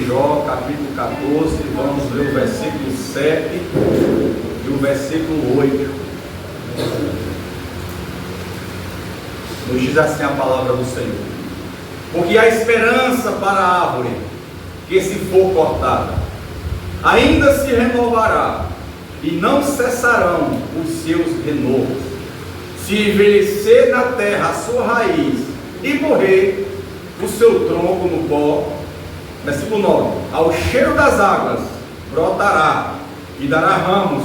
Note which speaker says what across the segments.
Speaker 1: Jó, capítulo 14, vamos ler o versículo 7 e o versículo 8. Nos diz assim a palavra do Senhor: porque há esperança para a árvore que, se for cortada, ainda se renovará, e não cessarão os seus renovos. Se envelhecer na terra a sua raiz e morrer o seu tronco no pó, versículo 9, ao cheiro das águas brotará e dará ramos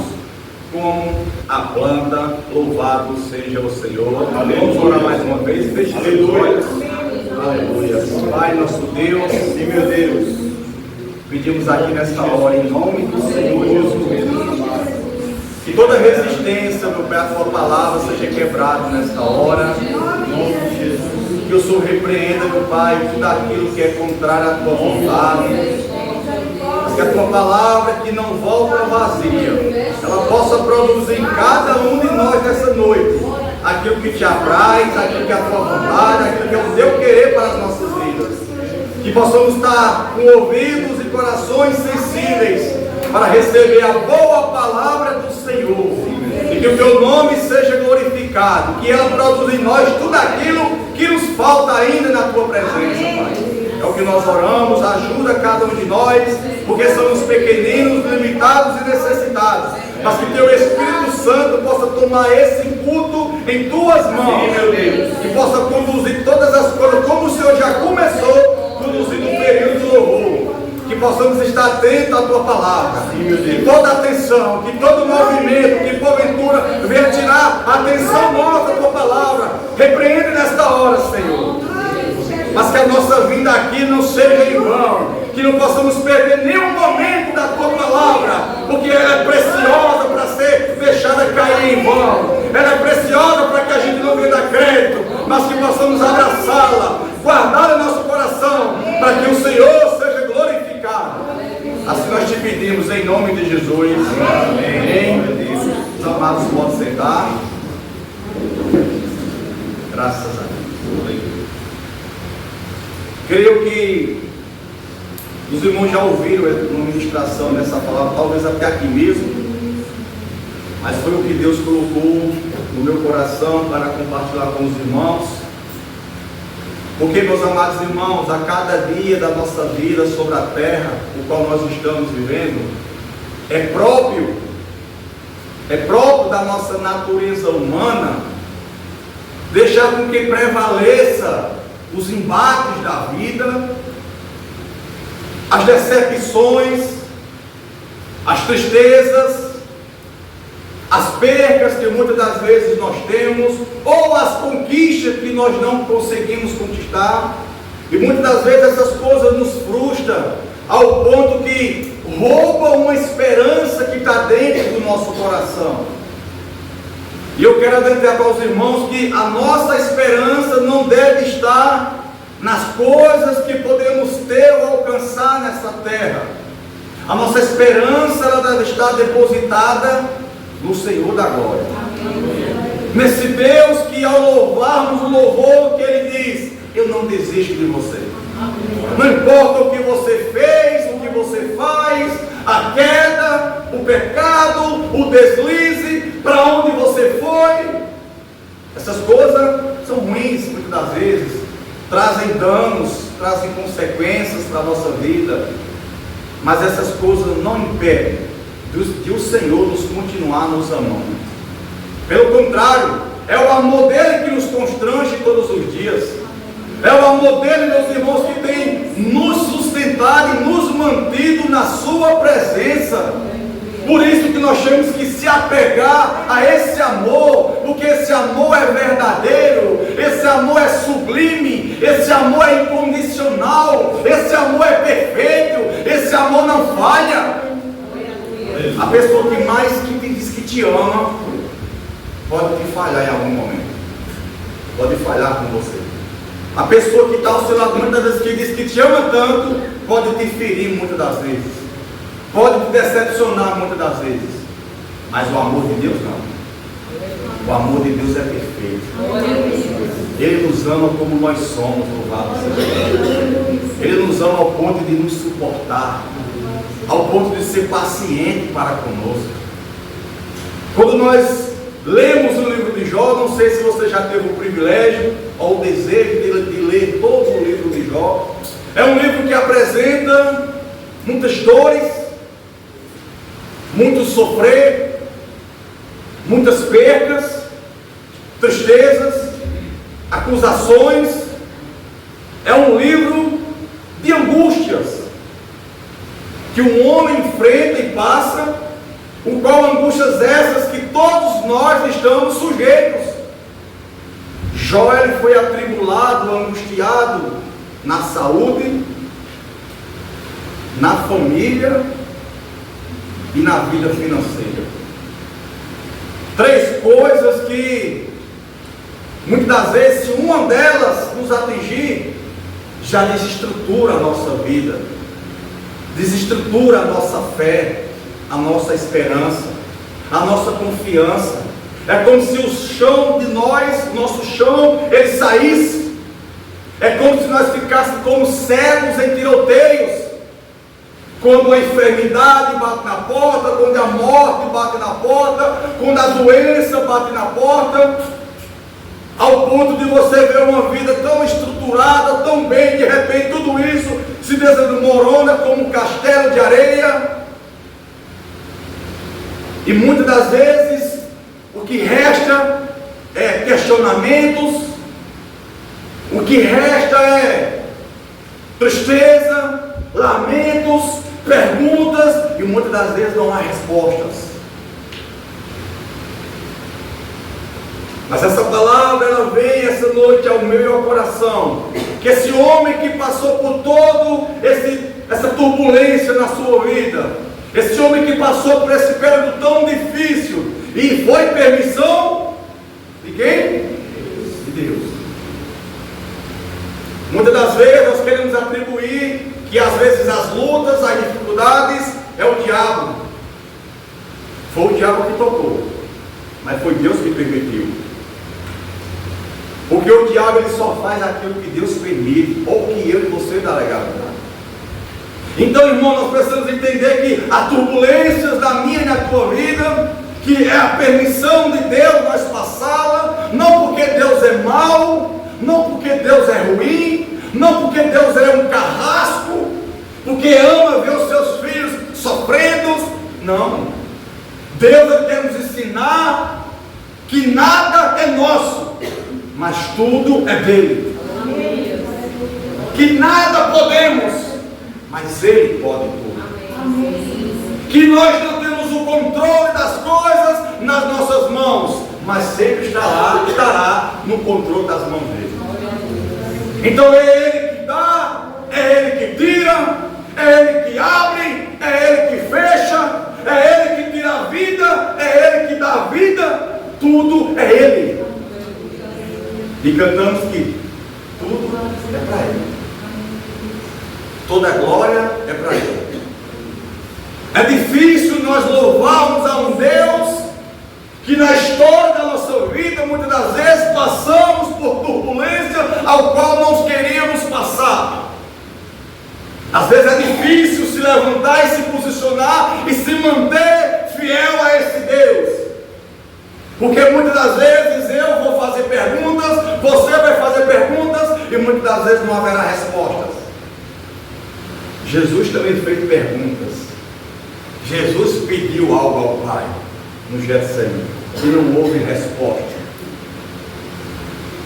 Speaker 1: como a planta. Louvado seja o Senhor. Vamos orar mais uma vez. Feche os olhos. Aleluia. Pai, nosso Deus e meu Deus, pedimos aqui nesta hora, em nome do Senhor Jesus, que toda resistência, meu Pai, a tua palavra seja quebrada nesta hora, em nome de Jesus. Que o Senhor repreenda, meu Pai, tudo aquilo que é contrário à tua vontade. Que a tua palavra, que não volta vazia, ela possa produzir em cada um de nós nessa noite aquilo que te apraz, aquilo que é a tua vontade, aquilo que é o teu querer para as nossas vidas. Que possamos estar com ouvidos e corações sensíveis para receber a boa palavra do Senhor, e que o teu nome seja glorificado, que ela produza em nós tudo aquilo que nos falta ainda na tua presença, Pai. É o que nós oramos. Ajuda cada um de nós, porque somos pequeninos, limitados e necessitados, mas que teu Espírito Santo possa tomar esse culto em tuas mãos, meu Deus, e possa conduzir todas as coisas como o Senhor já começou, conduzindo um período de louvor. Que possamos estar atentos à tua palavra, que toda atenção, que todo movimento que porventura venha tirar a atenção nossa da tua palavra, repreende nesta hora, Senhor. Mas que a nossa vinda aqui não seja em vão, que não possamos perder nenhum momento da tua palavra, porque ela é preciosa para ser deixada cair em vão, ela é preciosa para que a gente não venda crédito, mas que possamos abraçá-la, guardá-la em nosso coração, para que o Senhor seja glorificado. Assim nós te pedimos em nome de Jesus. Amém. Os amados podem sentar. Graças a Deus. Creio que os irmãos já ouviram uma ministração dessa palavra, talvez até aqui mesmo, mas foi o que Deus colocou no meu coração para compartilhar com os irmãos. Porque, meus amados irmãos, a cada dia da nossa vida sobre a terra, o qual nós estamos vivendo, é próprio da nossa natureza humana deixar com que prevaleça os embates da vida, as decepções, as tristezas, as percas que muitas das vezes nós temos, ou as conquistas que nós não conseguimos conquistar, e muitas das vezes essas coisas nos frustram, ao ponto que roubam uma esperança que está dentro do nosso coração. E eu quero adentrar para os irmãos que a nossa esperança não deve estar nas coisas que podemos ter ou alcançar nessa terra. A nossa esperança, ela deve estar depositada no Senhor da glória. Nesse Deus que, ao louvarmos o louvor, que Ele diz: eu não desisto de você. Não importa o que você fez, o que você faz, a queda, o pecado, o deslize, para onde você foi. Essas coisas são ruins, muitas das vezes, trazem danos, trazem consequências para a nossa vida, mas essas coisas não impedem de o Senhor nos continuar nos amando. Pelo contrário, é o amor dele que nos constrange todos os dias. É o amor dele, meus irmãos, que tem nos sustentado e nos mantido na sua presença. Por isso que nós temos que se apegar a esse amor, porque esse amor é verdadeiro, esse amor é sublime, esse amor é incondicional, esse amor é perfeito, esse amor não falha. A pessoa que mais que te diz que te ama, pode te falhar em algum momento, pode falhar com você. A pessoa que está ao seu lado muitas vezes, que diz que te ama tanto, pode te ferir muitas das vezes, pode te decepcionar muitas das vezes, mas o amor de Deus não. O amor de Deus é perfeito. Ele nos ama como nós somos, louvado seja Deus. Ele nos ama ao ponto de nos suportar, ao ponto de ser paciente para conosco. Quando nós lemos o livro de Jó, não sei se você já teve o privilégio ou o desejo de ler todo o livro de Jó. É um livro que apresenta muitas dores, muito sofrer, muitas percas, tristezas, acusações. É um livro de angústias que um homem enfrenta e passa, o qual angústias essas que todos nós estamos sujeitos. Jó, ele foi atribulado, angustiado na saúde, na família e na vida financeira. Três coisas que muitas das vezes, se uma delas nos atingir, já desestrutura a nossa vida, desestrutura a nossa fé, a nossa esperança, a nossa confiança. É como se o chão de nós, nosso chão, ele saísse. É como se nós ficássemos como cegos em tiroteios. Quando a enfermidade bate na porta, quando a morte bate na porta, quando a doença bate na porta, ao ponto de você ver uma vida tão estruturada, tão bem, de repente tudo isso se desmorona como um castelo de areia. E muitas das vezes o que resta é questionamentos, o que resta é tristeza, lamentos, perguntas, e muitas das vezes não há respostas. Mas essa palavra, ela vem essa noite ao meu e ao coração, que esse homem que passou por todo essa turbulência na sua vida, esse homem que passou por esse período tão difícil, e foi permissão de quem? De Deus. Muitas das vezes nós queremos atribuir que às vezes as lutas, as dificuldades é o diabo. Foi o diabo que tocou, mas foi Deus que permitiu. Porque o diabo, ele só faz aquilo que Deus permite, ou que eu e você dá legalidade. Então, irmão, nós precisamos entender que as turbulências da minha e da tua vida, que é a permissão de Deus nós passá-la, não porque Deus é mau, não porque Deus é ruim, não porque Deus é um carrasco, porque ama ver os seus filhos sofrendo. Não. Deus, ele quer nos ensinar que nada é nosso, mas tudo é dele. Que nada podemos, mas ele pode tudo. Que nós não temos o controle das coisas nas nossas mãos, mas sempre estará no controle das mãos dele. Então é ele que dá, é ele que tira, é ele que abre, é ele que fecha, é ele que tira a vida, é ele que dá a vida, tudo é ele. E cantamos que tudo é para ele. Toda glória é para ele. É difícil nós louvarmos a um Deus que na história da nossa vida, muitas das vezes, passamos por turbulência ao qual não queríamos passar. Às vezes é difícil se levantar e se posicionar e se manter fiel a esse Deus. Porque muitas das vezes eu vou fazer perguntas, você vai fazer perguntas, e muitas das vezes não haverá respostas. Jesus também fez perguntas. Jesus pediu algo ao Pai no Getsemane, e não houve resposta.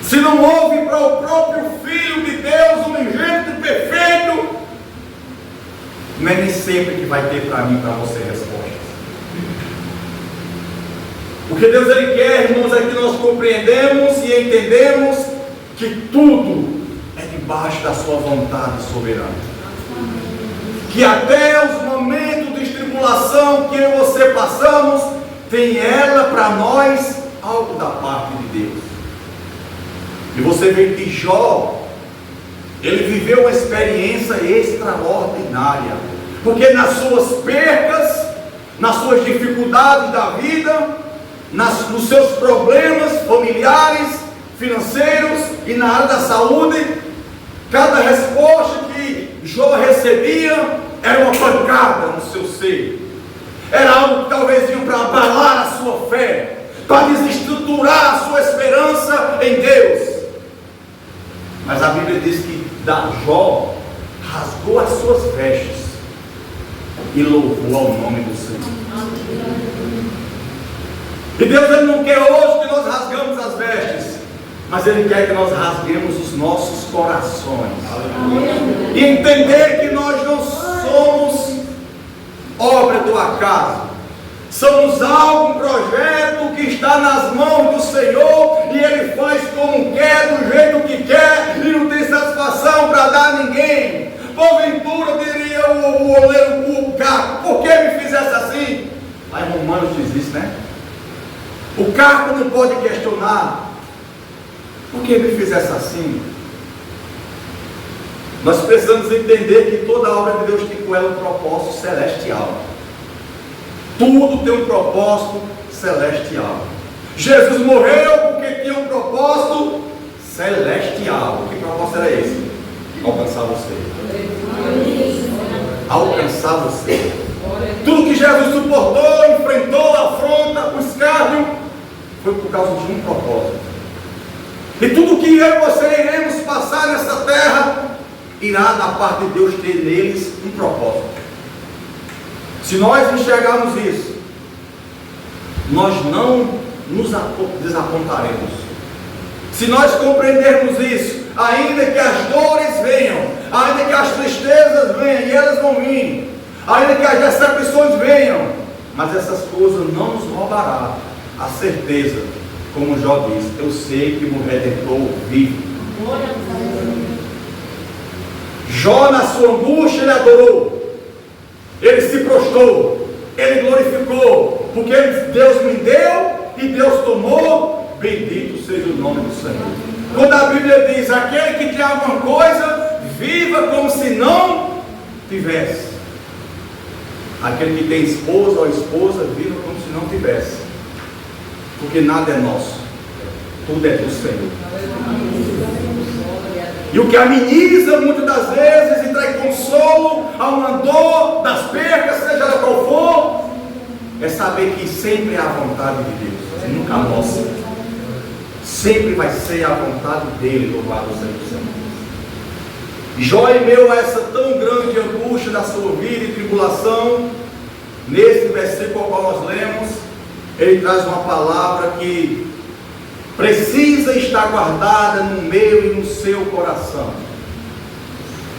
Speaker 1: Se não houve para o próprio Filho de Deus, o unigênito perfeito, não é nem sempre que vai ter para mim e para você respostas. O que Deus ele quer, irmãos, é que nós compreendemos e entendemos que tudo é debaixo da sua vontade soberana. Que até os momentos de tribulação que eu e você passamos, tem ela para nós algo da parte de Deus. E você vê que Jó, ele viveu uma experiência extraordinária, porque nas suas percas, nas suas dificuldades da vida, nos seus problemas familiares, financeiros e na área da saúde, cada resposta que Jó recebia era uma pancada no seu seio. Era algo que talvez vinha para abalar a sua fé, para desestruturar a sua esperança em Deus. Mas a Bíblia diz que Jó rasgou as suas vestes e louvou ao nome do Senhor. E Deus, Ele não quer hoje que nós rasgamos as vestes, mas Ele quer que nós rasguemos os nossos corações. E entender que nós não somos obra do acaso. Somos algo, um projeto que está nas mãos do Senhor, e Ele faz como quer, do jeito que quer, e não tem satisfação para dar a ninguém. Porventura diria o Carpo, por que me fizesse assim? Lá em Romanos diz isso, né? O Carpo não pode questionar, por que me fizesse assim? Nós precisamos entender que toda a obra de Deus tem com ela um propósito celestial. Tudo tem um propósito celestial. Jesus morreu porque tinha um propósito celestial. Que propósito era esse? Alcançar você. Alcançar você. Tudo que Jesus suportou, enfrentou, a afronta, o escárnio, foi por causa de um propósito. E tudo que eu e você iremos passar nessa terra, irá da parte de Deus ter neles um propósito. Se nós enxergarmos isso, nós não nos desapontaremos. Se nós compreendermos isso, ainda que as dores venham, ainda que as tristezas venham, e elas vão vir, ainda que as decepções venham, mas essas coisas não nos roubará a certeza, como Jó diz, eu sei que o Redentor vive. Jó, na sua angústia, ele adorou, ele se prostrou, ele glorificou, porque Deus me deu e Deus tomou, bendito seja o nome do Senhor. Quando a Bíblia diz, aquele que tem alguma coisa, viva como se não tivesse. Aquele que tem esposa ou esposa, viva como se não tivesse, porque nada é nosso, tudo é do Senhor. E o que ameniza muitas das vezes e traz consolo a uma dor das percas, seja ela qual for, é saber que sempre é a vontade de Deus, nunca a nossa. Sempre vai ser a vontade dele, louvado seja o Senhor. Jó, em meio a essa tão grande angústia da sua vida e tribulação, nesse versículo ao qual nós lemos, ele traz uma palavra que precisa estar guardada no meu e no seu coração,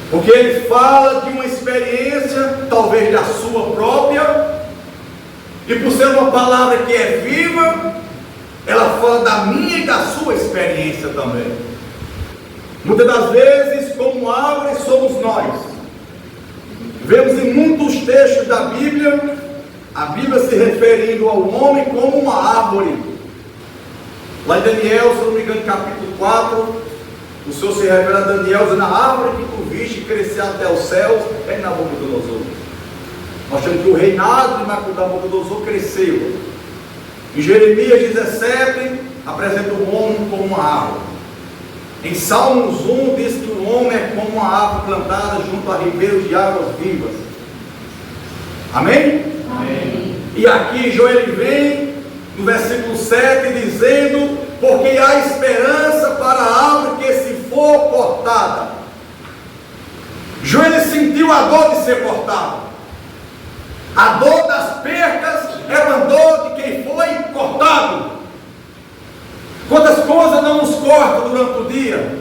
Speaker 1: porque ele fala de uma experiência, talvez da sua própria, e por ser uma palavra que é viva, ela fala da minha e da sua experiência também. Muitas das vezes, como árvore, somos nós. Vemos em muitos textos da Bíblia, a Bíblia se referindo ao homem como uma árvore. Lá em Daniel, se não me engano, capítulo 4, o Senhor se refere a Daniel, dizendo, a árvore que tu viste crescer até os céus, é Nabucodonosor. Mostrando que o reinado de Nabucodonosor cresceu. Em Jeremias 17, apresenta o homem como uma árvore. Em Salmos 1, diz que o homem é como uma árvore plantada junto a ribeiros de águas vivas. Amém? Amém. E aqui Joel vem no versículo 7 dizendo, porque há esperança para a árvore que se for cortada. Joel sentiu a dor de ser cortado. A dor das percas é uma dor de quem foi cortado. Quantas coisas não nos cortam durante o dia?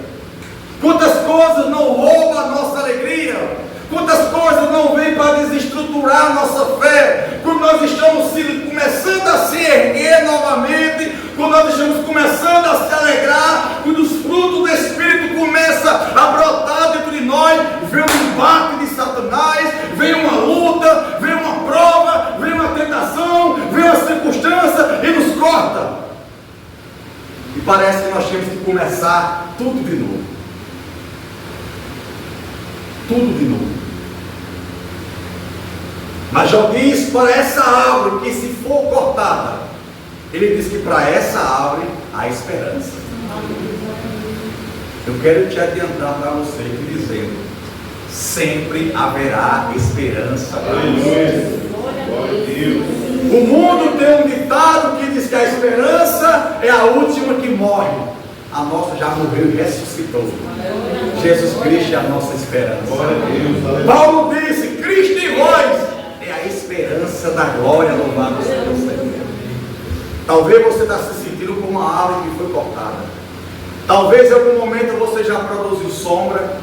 Speaker 1: Quantas coisas não roubam a nossa alegria? Quantas coisas não vêm para desestruturar a nossa fé? Quando nós estamos começando a se erguer novamente, quando nós estamos começando a se alegrar, quando os frutos do Espírito começam a brotar dentro de nós, vem um embate de Satanás, vem uma luta, vem uma prova, vem uma tentação, vem uma circunstância e nos corta. E parece que nós temos que começar tudo de novo. Tudo de novo. Mas Jó diz para essa árvore que se for cortada, ele diz que para essa árvore há esperança. Eu quero te adiantar para você que dizendo sempre haverá esperança.
Speaker 2: Aleluia. Glória a Deus.
Speaker 1: O mundo tem um ditado que diz que a esperança é a última que morre. A nossa já morreu e ressuscitou. Jesus Cristo é a nossa esperança.
Speaker 2: Glória a Deus. Aleluia.
Speaker 1: Paulo disse: Cristo em vós é a esperança da glória. Louvado seja o Senhor. Talvez você está se sentindo como uma árvore que foi cortada. Talvez em algum momento você já produziu sombra.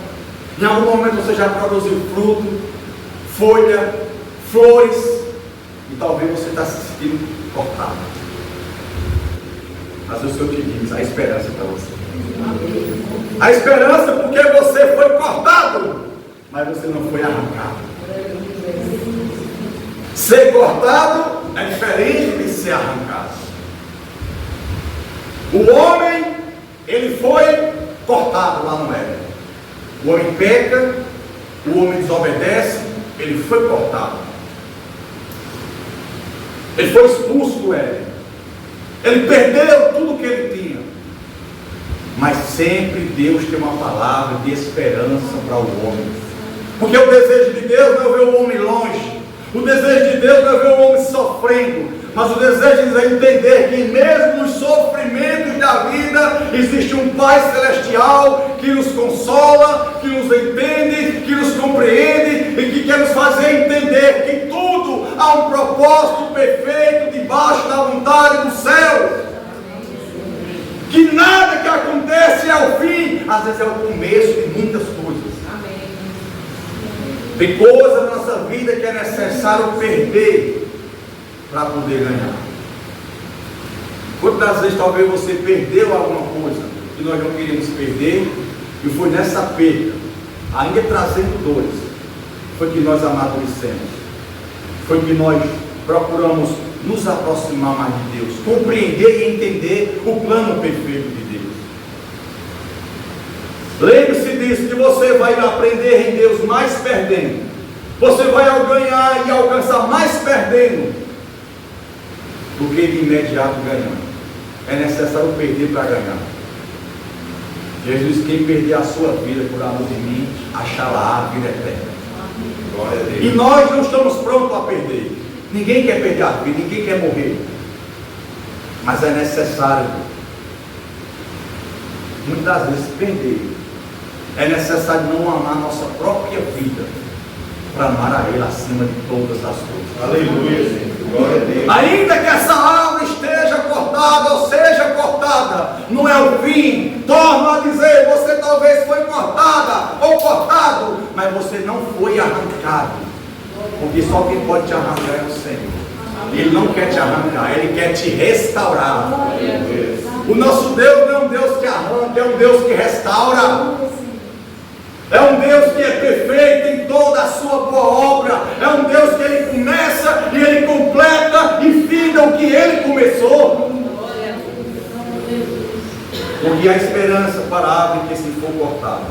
Speaker 1: Em algum momento você já produziu fruto, folha, flores. E talvez você está se sentindo cortado. Mas o Senhor te diz: a esperança para você. A esperança porque você foi cortado, mas você não foi arrancado. Ser cortado é diferente de ser arrancado. O homem, ele foi cortado lá no Éden. O homem peca, o homem desobedece, ele foi cortado. Ele foi expulso do Éden. Ele perdeu tudo que ele tinha. Mas sempre Deus tem uma palavra de esperança para o homem. Porque o desejo de Deus não é ver o homem longe. O desejo de Deus não é ver o homem sofrendo. Mas o desejo de entender que mesmo nos sofrimentos da vida existe um Pai Celestial que nos consola, que nos entende, que nos compreende e que quer nos fazer entender que tudo há um propósito perfeito debaixo da vontade do céu. Que nada que acontece é o fim, às vezes é o começo de muitas coisas. Tem coisas na nossa vida que é necessário perder para poder ganhar. Quantas vezes talvez você perdeu alguma coisa que nós não queríamos perder, e foi nessa perda, ainda trazendo dores, foi que nós amadurecemos, foi que nós procuramos nos aproximar mais de Deus, compreender e entender o plano perfeito de Deus. Lembre-se disso, que você vai aprender em Deus mais perdendo. Você vai ganhar e alcançar mais perdendo do que de imediato ganhando. É necessário perder para ganhar. Jesus, quem perder a sua vida por amor de mim, achará a vida eterna.
Speaker 2: Glória a Deus.
Speaker 1: E nós não estamos prontos a perder. Ninguém quer perder a vida, ninguém quer morrer. Mas é necessário, muitas vezes, perder. É necessário não amar nossa própria vida para amar a Ele acima de todas as coisas.
Speaker 2: Aleluia, Senhor. Glória a Deus.
Speaker 1: Ainda que essa árvore esteja cortada ou seja cortada, não é o fim. Torno a dizer, você talvez foi cortada ou cortado, mas você não foi arrancado. Porque só quem pode te arrancar é o Senhor. Ele não quer te arrancar, Ele quer te restaurar. O nosso Deus não é um Deus que arranca, é um Deus que restaura. É um Deus que é perfeito em toda a sua boa obra. É um Deus que Ele começa e Ele completa e finda o que Ele começou. Porque a esperança para a árvore que se for cortada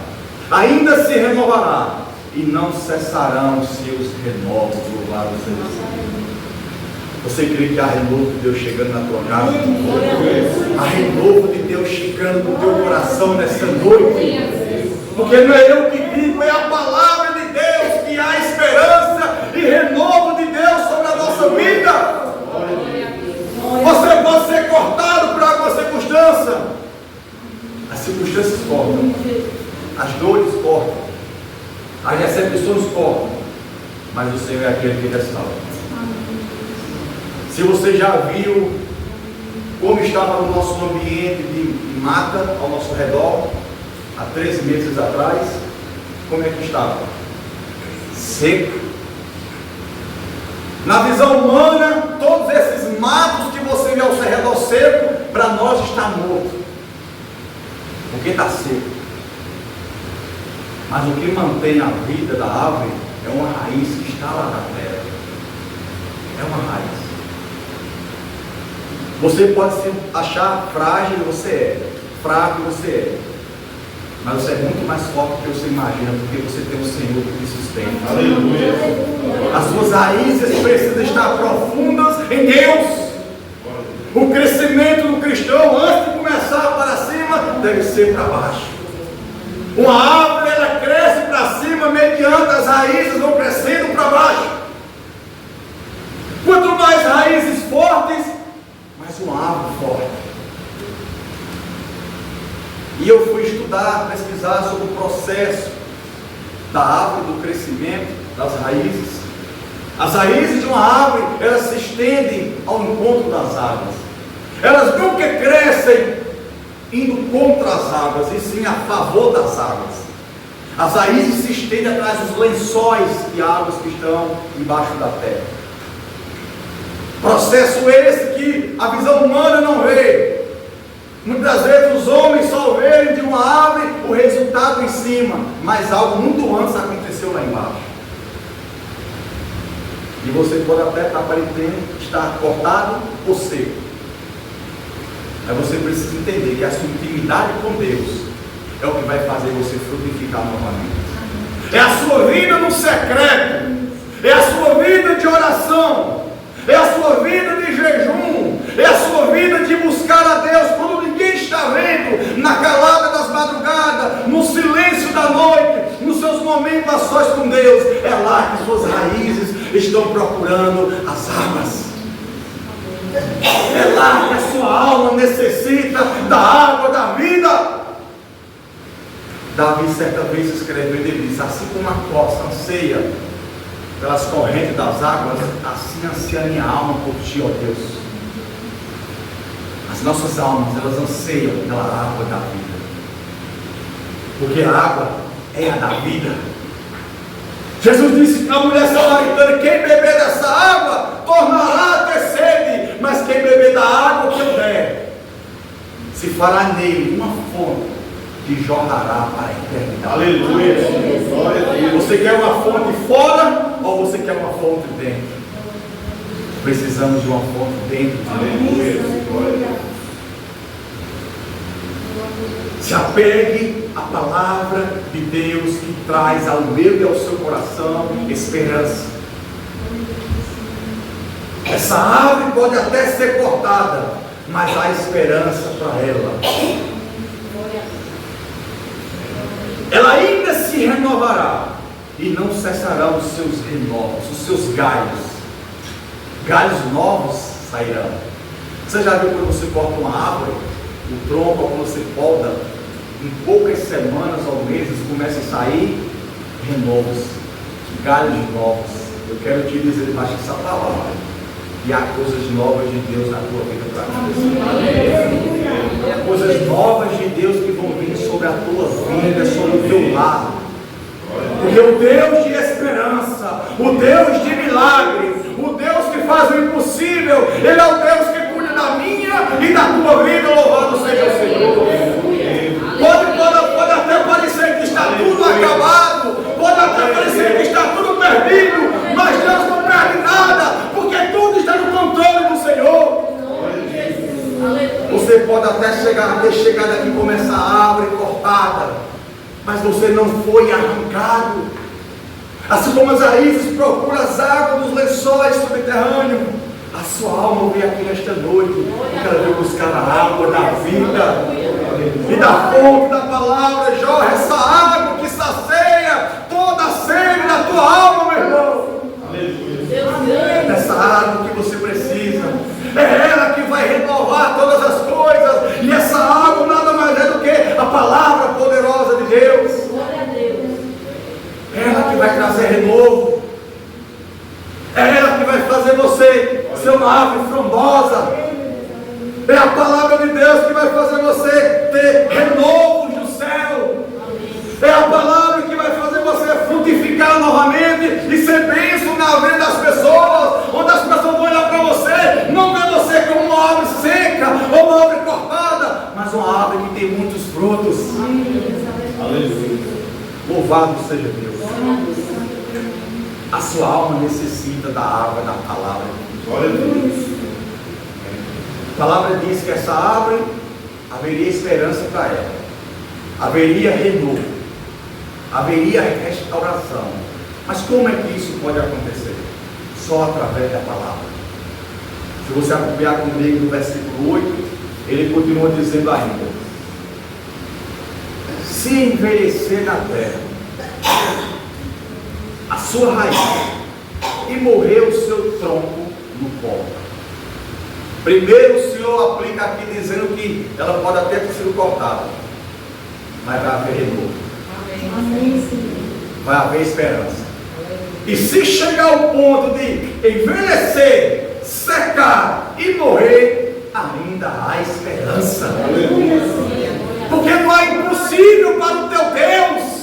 Speaker 1: ainda se renovará, e não cessarão os seus renovos. Louvado seja o Senhor. Você crê que há renovo de Deus chegando na tua casa? Há renovo de Deus chegando no teu coração nessa noite. Porque não é eu que digo, é a palavra de Deus que há esperança e renovo de Deus sobre a nossa vida. Você pode ser cortado por alguma circunstância. As circunstâncias cortam, as dores cortam, as decepções cortam, mas o Senhor é aquele que restaura. Se você já viu como estava o nosso ambiente de mata ao nosso redor, há 13 meses atrás, como é que estava? Seco. Na visão humana, todos esses matos que você vê ao seu redor seco, para nós está morto, porque está seco. Mas o que mantém a vida da árvore é uma raiz que está lá na terra. É uma raiz. Você pode se achar frágil, você é fraco, você é. Mas você é muito mais forte do que você imagina, porque você tem o Senhor que te sustenta.
Speaker 2: Aleluia.
Speaker 1: As suas raízes precisam estar profundas em Deus. O crescimento do cristão, antes de começar para cima, deve ser para baixo. Uma árvore, ela cresce para cima adianta, as raízes vão crescendo para baixo. Quanto mais raízes fortes, mais uma árvore forte. E eu fui estudar, pesquisar sobre o processo da árvore, do crescimento das raízes. As raízes de uma árvore, elas se estendem ao encontro das águas. Elas nunca crescem indo contra as águas, e sim a favor das águas. As raízes se estendem atrás dos lençóis de águas que estão embaixo da terra. Processo esse que a visão humana não vê. Muitas vezes os homens só veem de uma árvore o resultado em cima, mas algo muito antes aconteceu lá embaixo. E você pode até aparentemente estar cortado ou seco. Mas você precisa entender que a sua intimidade com Deus é o que vai fazer você frutificar novamente. É a sua vida no secreto, é a sua vida de oração, é a sua vida de jejum, é a sua vida de buscar a Deus quando ninguém está vendo, na calada das madrugadas, no silêncio da noite, nos seus momentos a sós com Deus. É lá que suas raízes estão procurando as águas. É lá que a sua alma necessita da água da vida. Davi certa vez escrevendo, ele diz: assim como a costa anseia pelas correntes das águas, assim anseia a minha alma por ti, ó Deus. As nossas almas, elas anseiam pela água da vida, porque a água é a da vida. Jesus disse à mulher samaritana: quem beber dessa água tornará a ter sede, mas quem beber da água que eu der, se fará nele uma fonte que jorrará para a eternidade.
Speaker 2: Aleluia. Glória a Deus.
Speaker 1: Você quer uma fonte fora ou você quer uma fonte dentro? Precisamos de uma fonte dentro.
Speaker 2: Aleluia. Glória a Deus.
Speaker 1: Se apegue à palavra de Deus que traz ao meu e ao seu coração esperança. Essa árvore pode até ser cortada, mas há esperança para ela. Ela ainda se renovará e não cessarão os seus renovos, os seus galhos. Galhos novos sairão. Você já viu quando você corta uma árvore, o tronco, quando você poda, em poucas semanas ou meses começa a sair renovos, galhos novos. Eu quero te dizer debaixo dessa palavra, e há coisas novas de Deus na tua vida para acontecer. Coisas novas de Deus que vão vir sobre a tua vida, sobre o teu lado. Porque o Deus de esperança, o Deus de milagre, o Deus que faz o impossível, Ele é o Deus que cuida da minha e da tua vida. Louvado seja o Senhor. Pode até parecer que está tudo acabado, pode até parecer que está tudo perdido, mas Deus não perde nada, porque tudo está no controle do Senhor. Você pode até ter chegado aqui como essa árvore cortada, mas você não foi arrancado. Assim como as raízes procuram as águas dos lençóis subterrâneos, a sua alma veio aqui nesta noite, porque ela veio buscar a água da vida e da fonte da palavra. Jorra essa água que sacia toda a sede da tua alma, meu irmão. Essa água que você precisa, é ela que vai renovar todas as coisas, e essa água nada mais é do que a palavra poderosa de Deus. É ela que vai trazer renovo, é ela que vai fazer você ser uma árvore frondosa, é a palavra de Deus que vai fazer você ter renovo do céu, é a palavra que vai fazer você frutificar novamente e ser bênção na vida das pessoas, onde as pessoas vão olhar para você, não ver você como uma árvore seca ou uma árvore cortada, mas uma árvore que tem muitos frutos. Aleluia. Louvado seja Deus. A sua alma necessita da água da palavra.
Speaker 2: Glória a Deus.
Speaker 1: A palavra diz que essa árvore haveria esperança para ela, haveria renovo, haveria restauração. Mas como é que isso pode acontecer? Só através da palavra. Se você acompanhar comigo no versículo 8, ele continua dizendo ainda: se envelhecer na terra, sua raiz e morrer o seu tronco no pó. Primeiro o Senhor aplica aqui dizendo que ela pode até ter sido cortada, mas vai haver renovo. Vai haver esperança. E se chegar ao ponto de envelhecer, secar e morrer, ainda há esperança. Porque não há impossível para o teu Deus.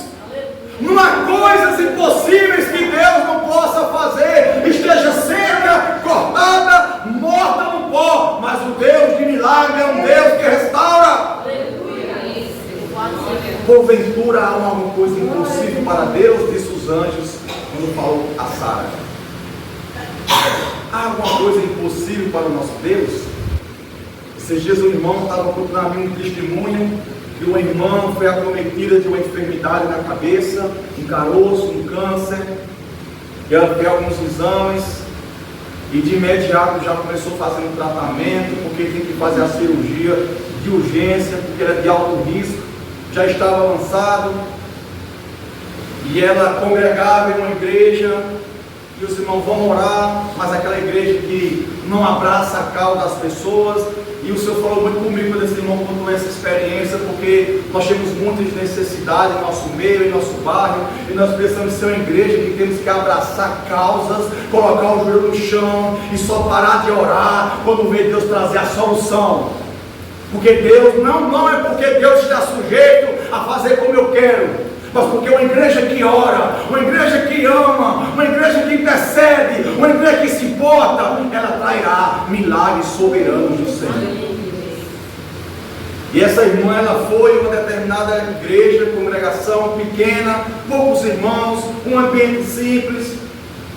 Speaker 1: Não há coisas impossíveis que Deus não possa fazer. Esteja seca, cortada, morta no pó. Mas o Deus de milagre é um Deus que restaura. Porventura há alguma coisa impossível para Deus, disse os anjos quando falou a Sara. Há alguma coisa impossível para o nosso Deus? Esses dias um irmão estava contando a mim um testemunho que uma irmã foi acometida de uma enfermidade na cabeça, um caroço, um câncer. Ela fez alguns exames e de imediato já começou fazendo tratamento, porque tem que fazer a cirurgia de urgência, porque era de alto risco, já estava avançado. E ela congregava em uma igreja, e os irmãos vão orar, mas aquela igreja que não abraça a causa das pessoas. E o Senhor falou muito comigo quando esse irmão contou essa experiência, porque nós temos muitas necessidades em nosso meio, em nosso bairro, e nós precisamos ser uma igreja que temos que abraçar causas, colocar o joelho no chão e só parar de orar quando vê Deus trazer a solução. Porque Deus, não é porque Deus está sujeito a fazer como eu quero, mas porque uma igreja que ora, uma igreja que ama, uma igreja que intercede, uma igreja que se importa, ela trairá milagres soberanos do Senhor. E essa irmã, ela foi a uma determinada igreja, congregação pequena, poucos irmãos, um ambiente simples,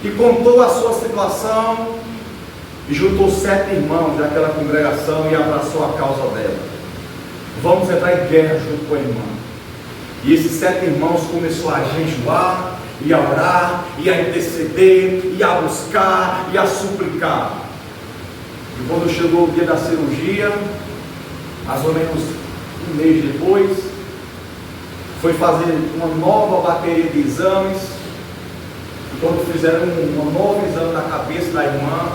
Speaker 1: e contou a sua situação, e juntou 7 irmãos daquela congregação e abraçou a causa dela. Vamos entrar em guerra junto com a irmã. E esses 7 irmãos começaram a jejuar, e a orar, e a interceder, e a buscar, e a suplicar. E quando chegou o dia da cirurgia, mais ou menos um mês depois, foi fazer uma nova bateria de exames. E quando fizeram um novo exame na cabeça da irmã,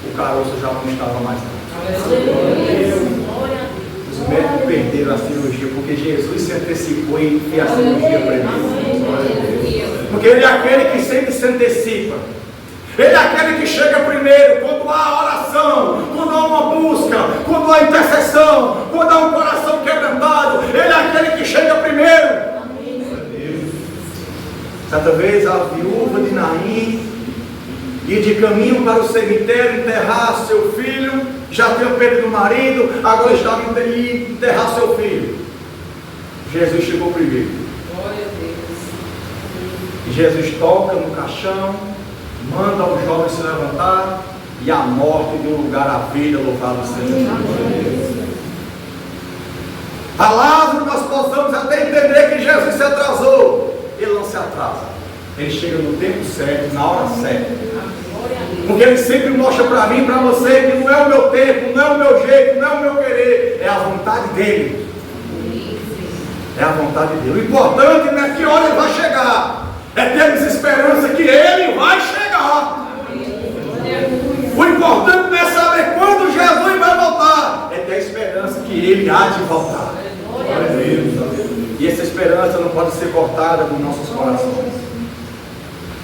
Speaker 1: o caroço já não estava mais lá. Os médicos perderam a cirurgia, porque Jesus se antecipou e fez a cirurgia primeiro. Porque Ele é aquele que sempre se antecipa. Ele é aquele que chega primeiro, quando há oração, quando há uma busca, quando há intercessão, quando há um coração quebrantado. Ele é aquele que chega primeiro. Certa vez a viúva de Naim ia de caminho para o cemitério enterrar seu filho. Já tinha perdido o marido, agora estava indo enterrar seu filho. Jesus chegou primeiro.
Speaker 3: Glória a Deus.
Speaker 1: E Jesus toca no caixão, manda o jovem se levantar, e a morte deu lugar à vida. Louvado seja Deus. A Lázaro nós possamos até entender que Jesus se atrasou. Ele não se atrasa. Ele chega no tempo certo, na hora certa. Porque Ele sempre mostra para mim e para você que não é o meu tempo, não é o meu jeito, não é o meu querer, é a vontade dEle. É a vontade dEle. O importante não é que hora Ele vai chegar, é termos esperança que Ele vai chegar. O importante não é saber quando Jesus vai voltar, é ter a esperança que Ele há de voltar. E essa esperança não pode ser cortada dos nossos corações.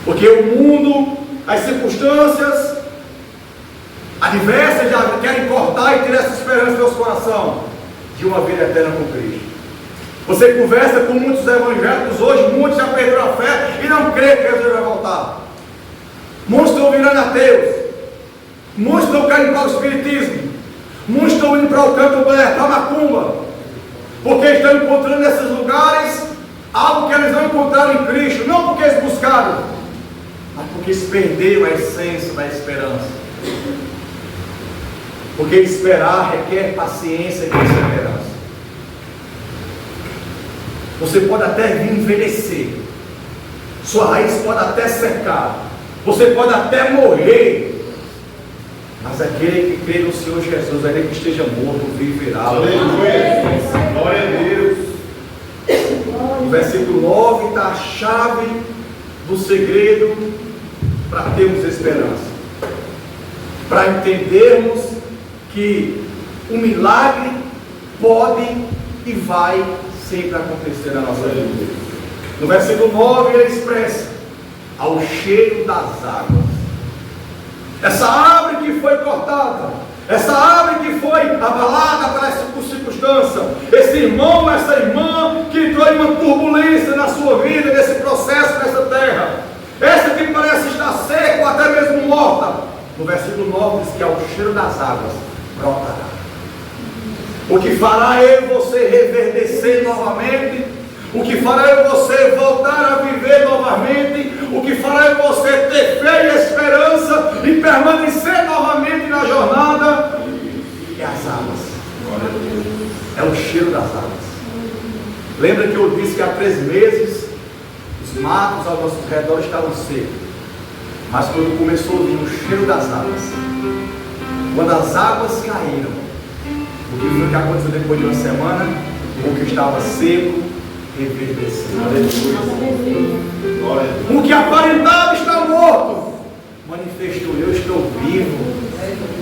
Speaker 1: Porque o mundo, as circunstâncias adversas já querem cortar e tirar essa esperança do nosso coração de uma vida eterna com Cristo. Você conversa com muitos evangélicos hoje, muitos já perderam a fé e não creem que Jesus vai voltar. Muitos estão virando ateus, muitos estão caindo para o espiritismo, muitos estão indo para o canto para a macumba, porque estão encontrando nesses lugares algo que eles não encontraram em Cristo, não porque eles buscaram, mas porque eles perderam a essência da esperança. Porque esperar requer paciência e perseverança. Você pode até vir envelhecer, sua raiz pode até secar, você pode até morrer, mas aquele que crê no Senhor Jesus, ainda que esteja morto, viverá. Glória a Deus. No versículo 9 está a chave do segredo para termos esperança, para entendermos que o milagre pode e vai sempre acontecer na nossa vida. No versículo 9 ele expressa: ao cheiro das águas. Essa árvore que foi cortada, essa árvore que foi abalada pela circunstância, esse irmão, essa irmã que entrou em uma turbulência na sua vida, nesse processo, nessa terra, essa que parece estar seca ou até mesmo morta, no versículo 9 diz que ao cheiro das águas brotará. O que fará eu e você reverdecer novamente, o que fará eu e você voltar a viver novamente, o que fará eu e você ter fé e esperança e permanecer novamente na jornada, é as águas. É o cheiro das águas. Lembra que eu disse que há 3 meses os matos ao nosso redor estavam secos, mas quando começou a vir o cheiro das águas, quando as águas caíram, o que foi que aconteceu depois de uma semana? O que estava seco reverdeceu. O que aparentava estar morto manifestou: eu estou vivo,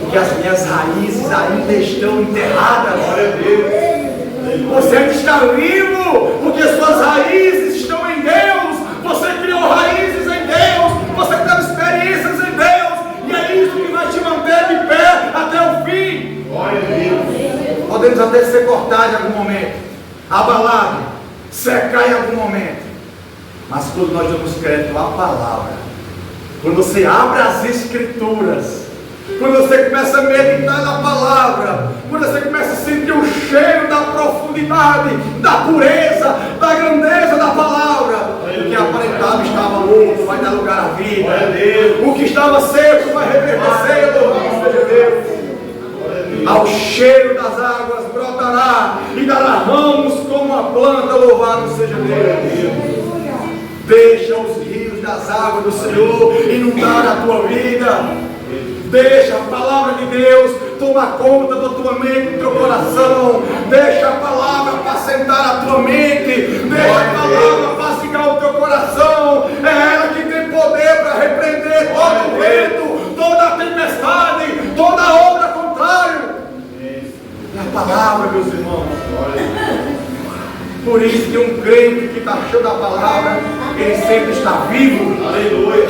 Speaker 1: porque as minhas raízes ainda estão enterradas. Glória a Deus. Você ainda está vivo, porque suas raízes estão em Deus. Você criou raízes em Deus, você teve experiências em Deus, e é isso que vai te manter de pé até o fim. Glória a Deus. Podemos até ser cortados em algum momento, abalado, secar em algum momento, mas quando nós damos crédito à palavra, quando você abre as escrituras, quando você começa a meditar na palavra, quando você começa a sentir o cheiro da profundidade, da pureza, da grandeza da palavra, o que aparentava estava louco vai dar lugar à vida, o que estava seco vai reverdecer, louvado seja Deus. Ao cheiro das águas brotará e dará ramos como a planta, louvado seja Deus. Deixa os rios das águas do Senhor inundar a tua vida. Deixa a palavra de Deus tomar conta da tua mente, do teu coração. Deixa a palavra apacentar a tua mente. Deixa a palavra pacificar o teu coração. É ela que tem poder para repreender todo o vento, toda a tempestade, toda a obra contrária. É a palavra, meus irmãos. Por isso que um crente que está cheio da palavra, ele sempre está vivo. Aleluia.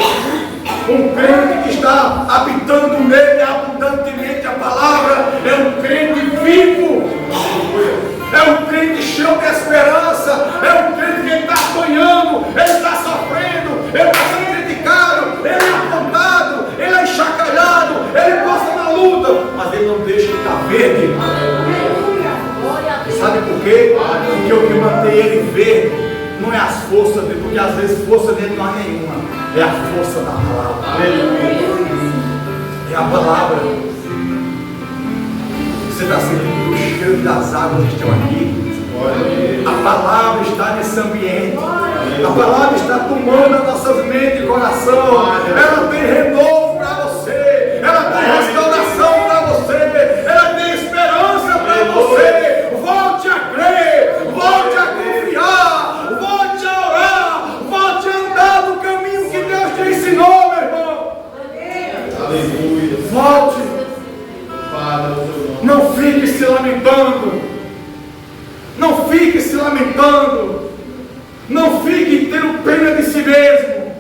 Speaker 1: Um crente que está habitando nele abundantemente a palavra é um crente vivo. É um crente cheio de esperança. É um crente que está apanhando, ele está sofrendo, ele está sendo criticado, ele é apontado, ele é enxacalhado, ele passa na luta, mas ele não deixa de estar verde. Sabe por quê? Porque o que mantém ele verde não é as forças dele, porque às vezes força dele não há nenhuma, é a força da palavra. É a palavra. Você está sentindo o cheiro das águas que estão aqui? A palavra está nesse ambiente. A palavra está tomando as nossas mentes e coração. Ela tem renovo para você. Ela tem restauração para você. Ela tem esperança para você. Volte a crer, volte a confiar, volte a orar, volte a andar no caminho que Deus te ensinou, meu irmão. Aleluia. Volte. Não fique se lamentando. Não fique se lamentando. Não fique tendo pena de si mesmo.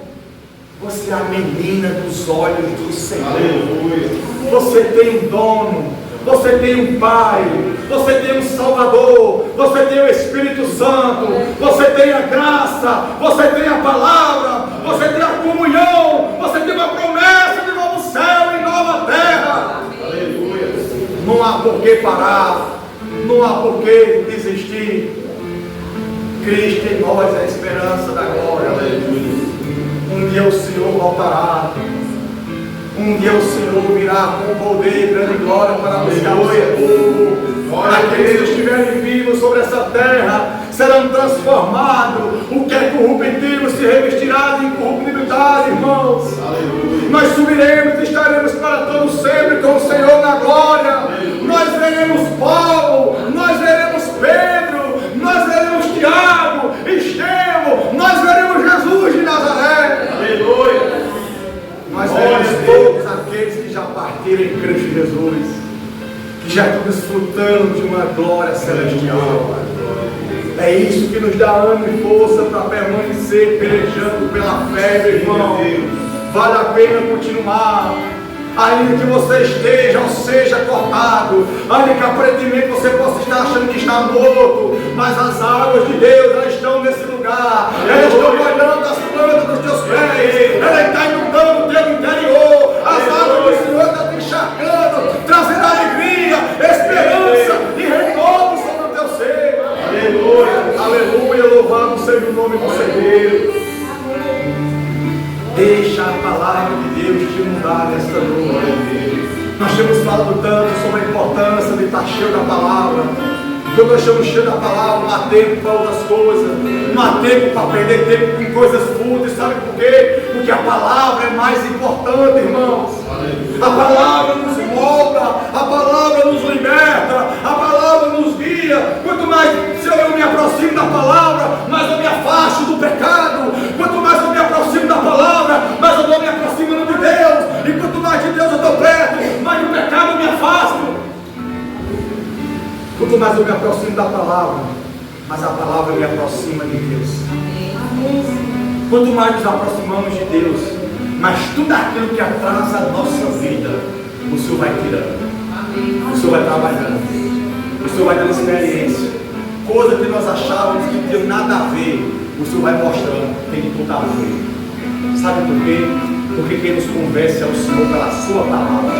Speaker 1: Você é a menina dos olhos do Senhor. Aleluia. Você tem um dono. Você tem um Pai, você tem um Salvador, você tem o Espírito Santo, você tem a graça, você tem a palavra, você tem a comunhão, você tem uma promessa de novo céu e nova terra. Aleluia. Não há por que parar, não há por que desistir. Cristo em nós é a esperança da glória. Aleluia. Um dia o Senhor voltará. Um dia o Senhor virá com poder e grande glória para buscar o seu povo. Aqueles que estiverem vivos sobre essa terra serão transformados. O que é corruptível se revestirá de incorruptibilidade, irmãos. Aleluia. Nós subiremos e estaremos para todo sempre com o Senhor na glória. Aleluia. Nós veremos Paulo, nós veremos Pedro, nós veremos Tiago, Estevão, nós veremos Jesus de Nazaré. aqueles que já partiram em Cristo Jesus, que já estão desfrutando de uma glória celestial. É isso que nos dá ânimo e força para permanecer pelejando pela fé, meu irmão. Vale a pena continuar. Ainda que você esteja ou seja cortado, ainda que aparentemente você possa estar achando que está morto, mas as águas de Deus, elas estão nesse lugar, elas estão molhando as plantas dos teus pés, ela está inundando o teu interior, as águas do Senhor estão te encharcando, trazendo alegria, esperança e renovo sobre o teu ser. Aleluia, aleluia, louvado seja o nome do Senhor. Deixa a palavra de Deus te inundar nesta noite. Nós temos falado tanto sobre a importância de estar cheio da palavra. Quando nós estamos cheios da palavra, não há tempo para outras coisas, não há tempo para perder tempo com coisas fúteis. Sabe por quê? Porque a palavra é mais importante, irmãos. A palavra nos molda, a palavra nos liberta, a palavra nos guia. Quanto mais eu me aproximo da palavra, mais eu me afasto do pecado. Quanto mais eu me aproximo da palavra, mais eu estou me aproximando de Deus. E quanto mais de Deus eu estou perto, mais do pecado eu me afasto. Quanto mais eu me aproximo da palavra, mais a palavra me aproxima de Deus. Quanto mais nos aproximamos de Deus, mas tudo aquilo que atrasa a nossa vida, o Senhor vai tirando, o Senhor vai trabalhando, o Senhor vai dando experiência. Coisa que nós achávamos que não tinha nada a ver, o Senhor vai mostrando que tem tudo a ver. Sabe por quê? Porque quem nos convence é o Senhor pela sua palavra.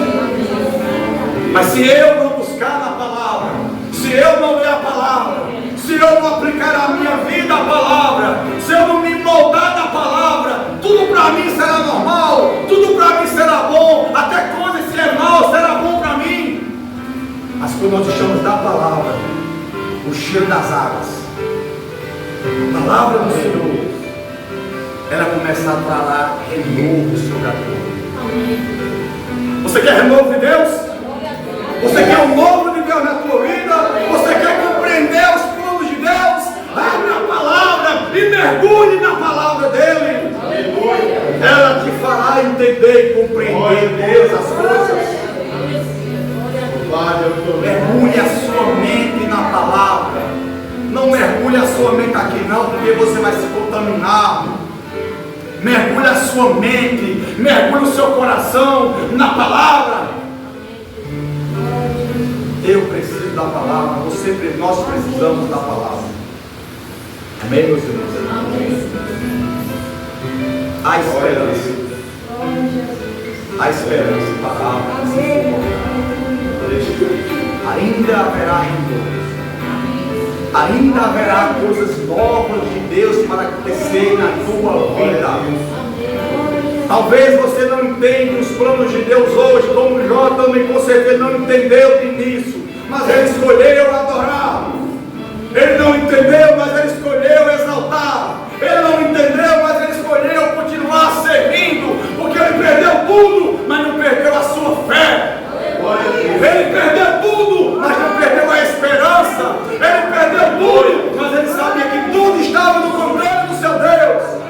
Speaker 1: Mas se eu não buscar na palavra, se eu não ler a palavra, se eu não aplicar a minha vida à palavra, se eu não me moldar na palavra, tudo para mim será normal, tudo para mim será bom, até quando se é mal será bom para mim. Mas quando nós deixamos da palavra, o cheiro das águas, a palavra do Senhor, ela começa a tralar renovo sobre a tua. Você quer renovo de Deus? Você quer um novo de Deus na tua vida? Você quer compreender os planos de Deus? Abre a palavra e mergulhe na palavra dele. Ela te fará entender e compreender Deus as coisas. Mergulhe a sua mente na palavra. Não mergulhe a sua mente aqui não, porque você vai se contaminar. Mergulhe a sua mente, mergulhe o seu coração na palavra. Eu preciso da palavra, nós precisamos da palavra. Amém, meus irmãos? Há esperança. Há esperança, palavra. Ainda haverá renovo. Ainda haverá coisas novas de Deus para acontecer na tua vida. Talvez você não entenda os planos de Deus hoje, como Jó também com certeza não entendeu de início, mas ele escolheu adorar. Ele não entendeu, mas ele escolheu exaltar. Ele não entendeu, mas ele escolheu continuar servindo, porque ele perdeu tudo, mas não perdeu a sua fé. Ele perdeu tudo, mas não perdeu a esperança. Ele perdeu tudo, mas ele sabia que tudo estava no controle do seu Deus.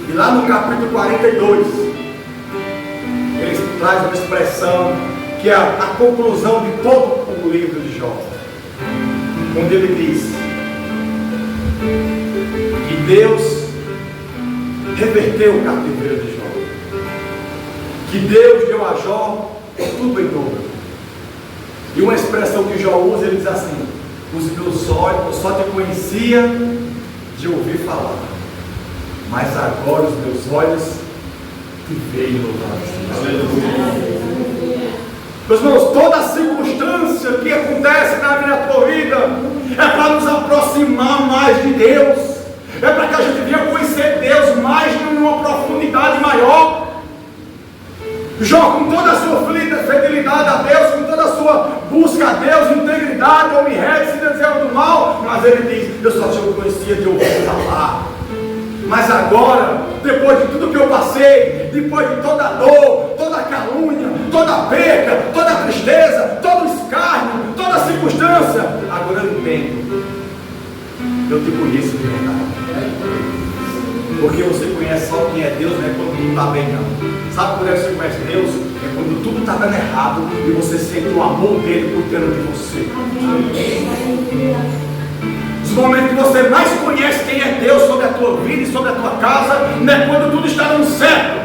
Speaker 1: E lá no capítulo 42, ele traz uma expressão que é a conclusão de todo o livro de Jó, onde ele diz que Deus reverteu o cativeiro de Jó, que Deus deu a Jó tudo em dobro. E uma expressão que Jó usa, ele diz assim: os meus olhos, eu só te conhecia de ouvir falar, mas agora os meus olhos te veem, louvado. Meus irmãos, toda circunstância que acontece na minha tua vida é para nos aproximar mais de Deus, é para que a gente venha conhecer Deus mais numa profundidade maior. Jó, com toda a sua fidelidade a Deus, com toda a sua busca a Deus, integridade, homem reto, se desviando do mal, mas ele diz: eu só te conhecia de ouvir falar. Mas agora, depois de tudo que eu passei, depois de toda a dor, toda a calúnia, toda a perca, toda a tristeza, todo o escárnio, toda a circunstância, agora eu entendo. Eu te conheço de verdade. Porque você conhece só quem é Deus, não é quando tudo está bem, não. Sabe por que você conhece Deus? É quando tudo está dando errado e você sente o amor dele por dentro de você. Os momentos que você mais conhece quem é Deus sobre a tua vida e sobre a tua casa, não é quando tudo está dando certo.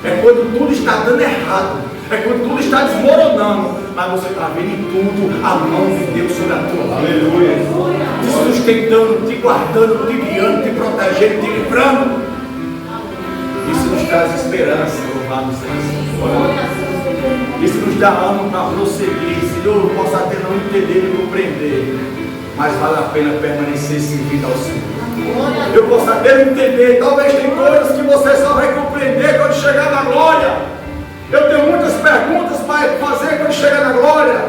Speaker 1: É quando tudo está dando errado. É quando tudo está desmoronando. Mas você está vendo em tudo a mão de Deus sobre a tua vida.
Speaker 2: Aleluia.
Speaker 1: Te sustentando, te guardando, te guiando, te protegendo, te livrando. Isso nos traz esperança, louvado seja. Isso nos dá ânimo para prosseguir. Senhor, eu posso até não entender e compreender, mas vale a pena permanecer servindo ao Senhor. Eu posso até não entender, talvez tem coisas que você só vai compreender quando chegar na glória. Eu tenho muitas perguntas para fazer quando chegar na glória.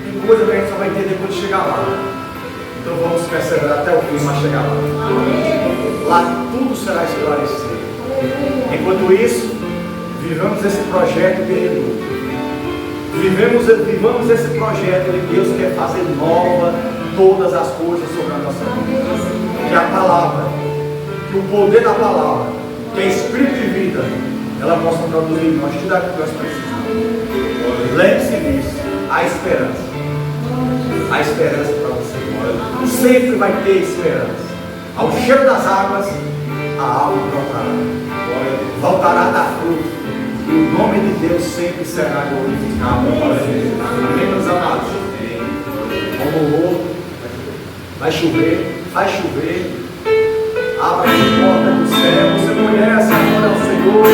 Speaker 1: Tem coisa que a gente só vai entender quando chegar lá. Então vamos perseverar até o fim para chegar lá. Lá tudo será esclarecido. Enquanto isso, vivamos esse projeto de vivamos esse projeto de Deus que quer fazer nova todas as coisas sobre a nossa vida. Que a palavra, que o poder da palavra, que é espírito de vida, ela possa produzir em nós tudo aquilo que nós precisamos. Lembre-se disso, há esperança. Há esperança para você. Sempre vai ter esperança. Ao cheiro das águas, a água brotará. Voltará a dar fruto. E o nome de Deus sempre será glorificado. Amém, meus amados? Como louvor, vai chover, faz chover. Abra a porta do céu. Você conhece a glória ao Senhor.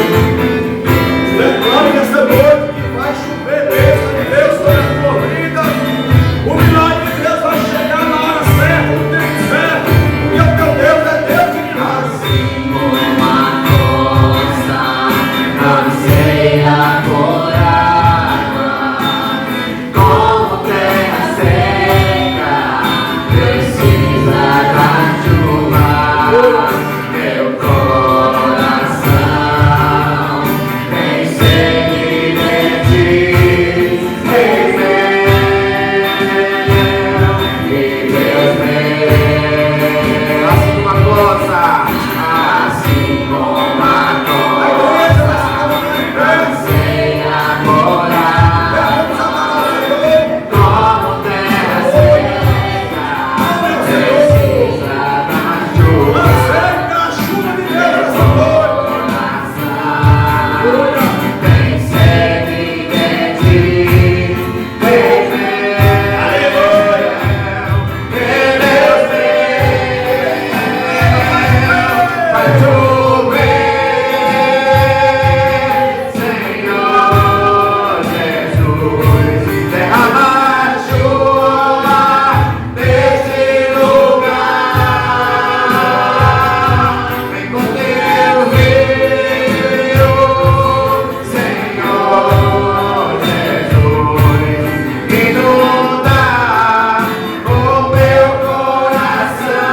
Speaker 1: Declare nessa noite que vai chover bênção de Deus sobre a tua vida. O milagre de Deus vai chegar na hora certa, no tempo certo. Porque o teu Deus é Deus de milagres.
Speaker 3: Assim como a costa anseia por água, como terra seca precisa da chuva. Meu coração tem sede de ti, Deus meu, assim como a costa, assim como a costa anseia por água, como terra seca precisa da chuva.
Speaker 1: Aceita a chuva de Deus nessa noite.
Speaker 3: Tem sede de ti, Deus meu,
Speaker 1: Aleluia.
Speaker 3: Deus meu, vai chover, Senhor Jesus, derrama chuva nesse lugar, vem com teu rio, Senhor Jesus, inunda o meu coração.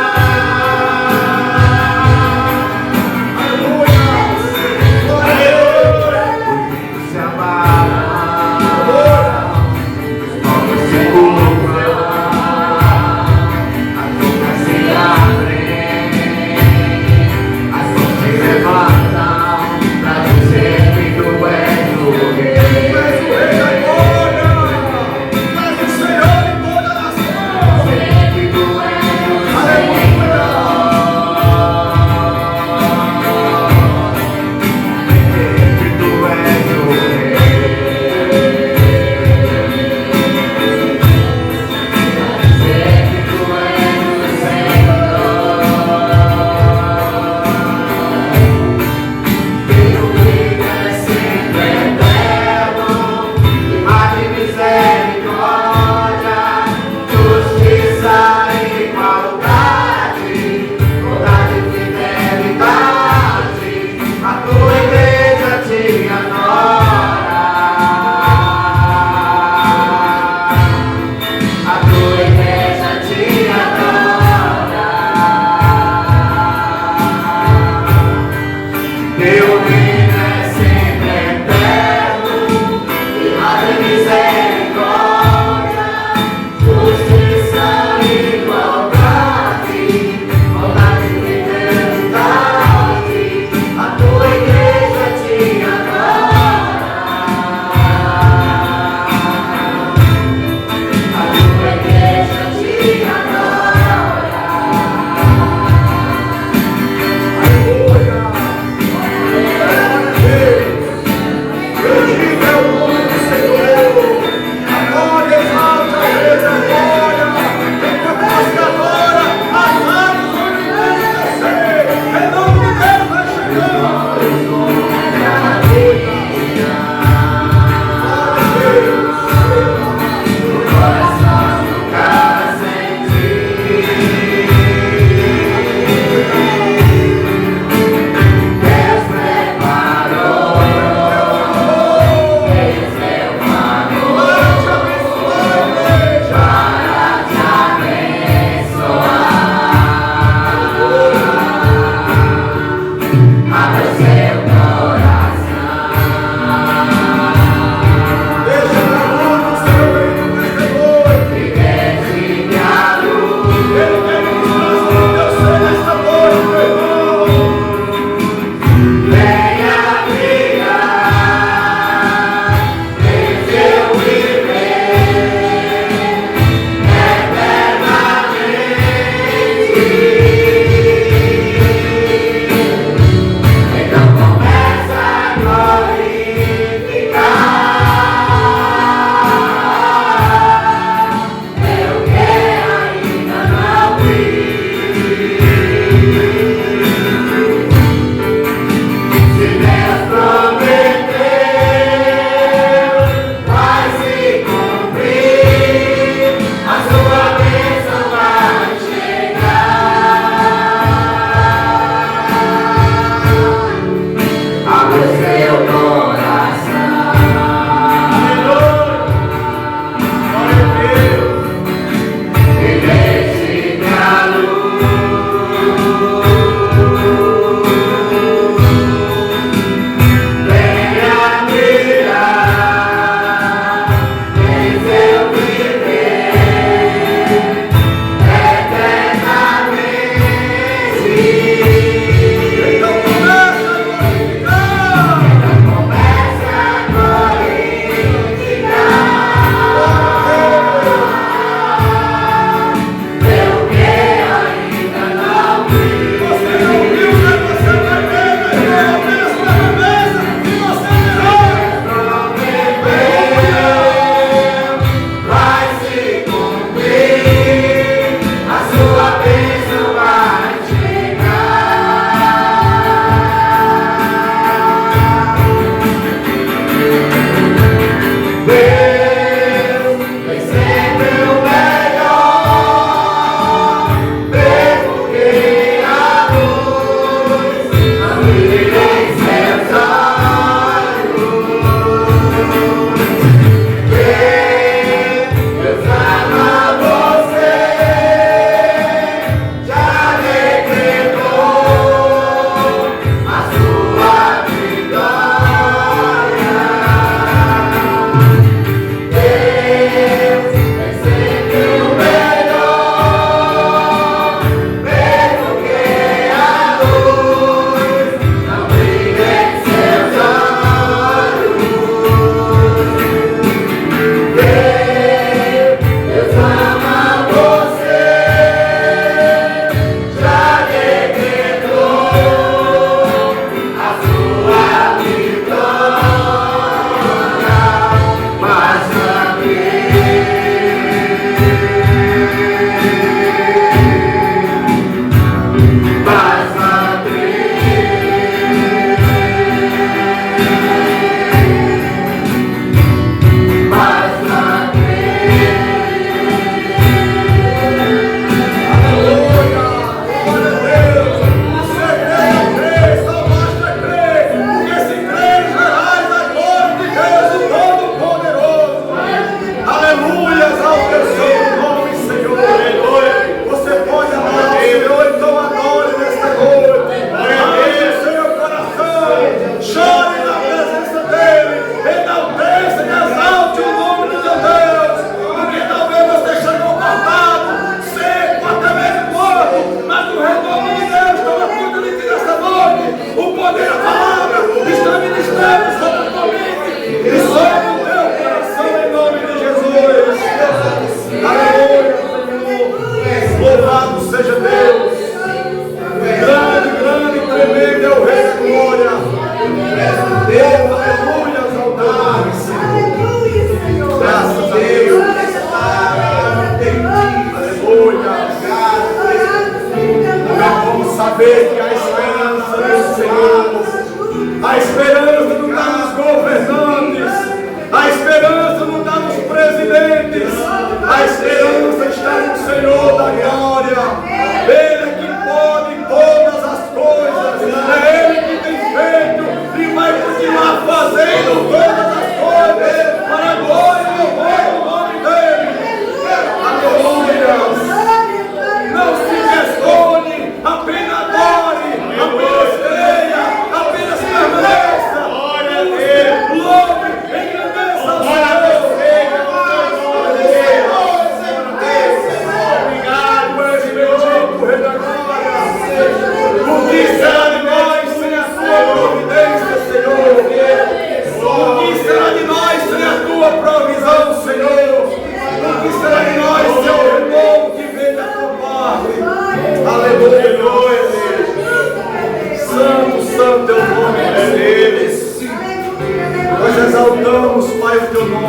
Speaker 1: Nós exaltamos, Pai, o teu nome.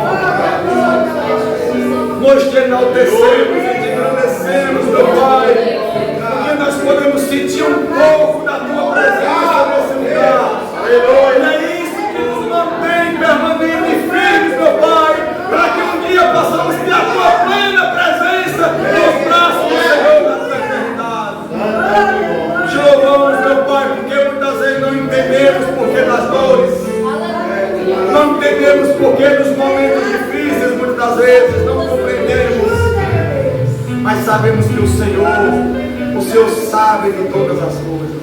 Speaker 1: Nós te enaltecemos e te engrandecemos, meu Pai. Porque nós podemos sentir um pouco da tua presença nesse lugar. E é isso que nos mantém permanentes e firmes, meu Pai. Para que um dia possamos ter a tua plena presença nos braços do Senhor da tua eternidade. Te louvamos, meu Pai, porque muitas vezes não entendemos o porquê das dores. Não entendemos porquê dos momentos difíceis, muitas das vezes não compreendemos. Mas sabemos que o Senhor sabe de todas as coisas.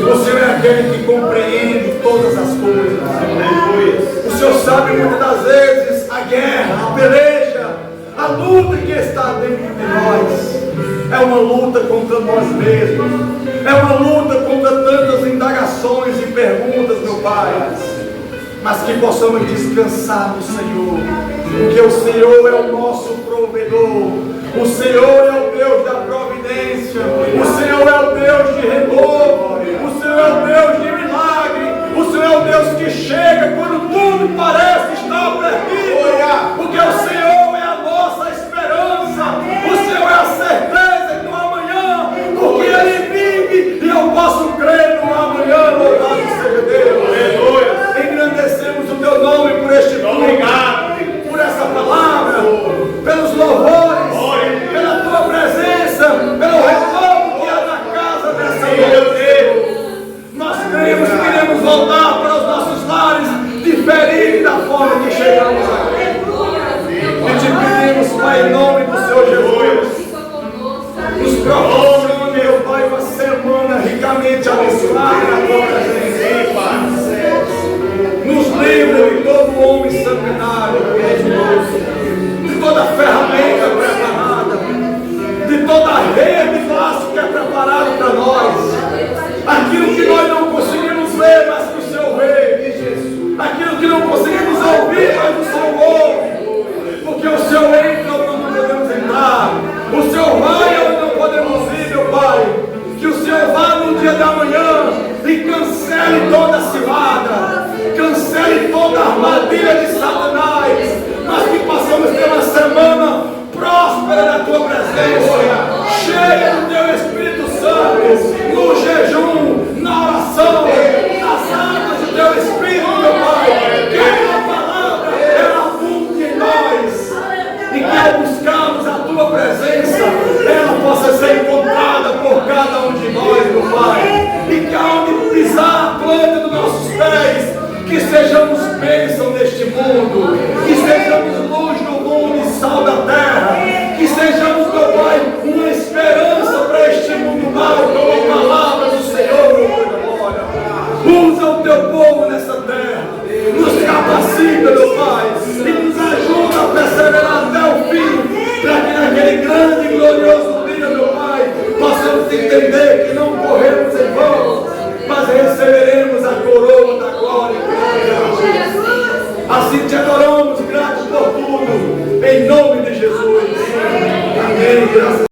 Speaker 1: O Senhor é aquele que compreende todas as coisas. O Senhor sabe muitas das vezes a guerra, a peleja, a luta que está dentro de nós. É uma luta contra nós mesmos. É uma luta contra tantas indagações e perguntas, meu Pai. Mas que possamos descansar no Senhor. Porque o Senhor é o nosso provedor. O Senhor é o Deus da providência. O Senhor é o Deus de renovo. O Senhor é o Deus de milagre. O Senhor é o Deus que chega quando tudo parece estar perdido. Porque o Senhor é a nossa esperança. O Senhor é a certeza do amanhã. Porque Ele vive e eu posso crer no amanhã. Louvado seja Deus. Engrandecemos o teu nome por este culto, por essa palavra, pelos louvores, pela tua presença, pelo retorno que há na casa dessa noite. Nós cremos que iremos voltar para os nossos lares diferente da forma que chegamos aqui. E te pedimos, Pai, em nome do Senhor Jesus, nos proporcione, meu Pai, uma semana ricamente abençoada na tua presença. Nos livra de todo homem sanguinário, de toda ferramenta preparada, de toda rede de laço que é preparado para nós. Aquilo que nós não conseguimos ver, mas que o Senhor vê. Aquilo que não conseguimos ouvir, mas o Senhor ouve. Porque o Senhor entra onde não podemos entrar. O Senhor vai onde não podemos ir, meu Pai. Que o Senhor vá no dia da manhã e cancele toda a cilada. Cancele toda a armadilha de Satanás, mas que possamos ter uma semana próspera na tua presença, cheia do teu Espírito Santo, no jejum, na oração, nas águas do teu Espírito, meu Pai. Que a tua palavra ela abunde em nós e que ao buscarmos a tua presença, ela possa ser encontrada por cada um de nós, meu Pai, e que aonde pisar a planta dos nossos pés, que sejamos bênção neste mundo, que sejamos luz no mundo e sal da terra, que sejamos, meu Pai, uma esperança para este mundo mal, com a palavra do Senhor, meu Pai da glória. Usa o teu povo nessa terra, nos capacita, meu Pai, e nos ajuda a perseverar até o fim, para que naquele grande e glorioso dia, meu Pai, possamos entender que não corremos em vão, mas receberemos a coroa da glória. Assim te adoramos, gratos por tudo, em nome de Jesus.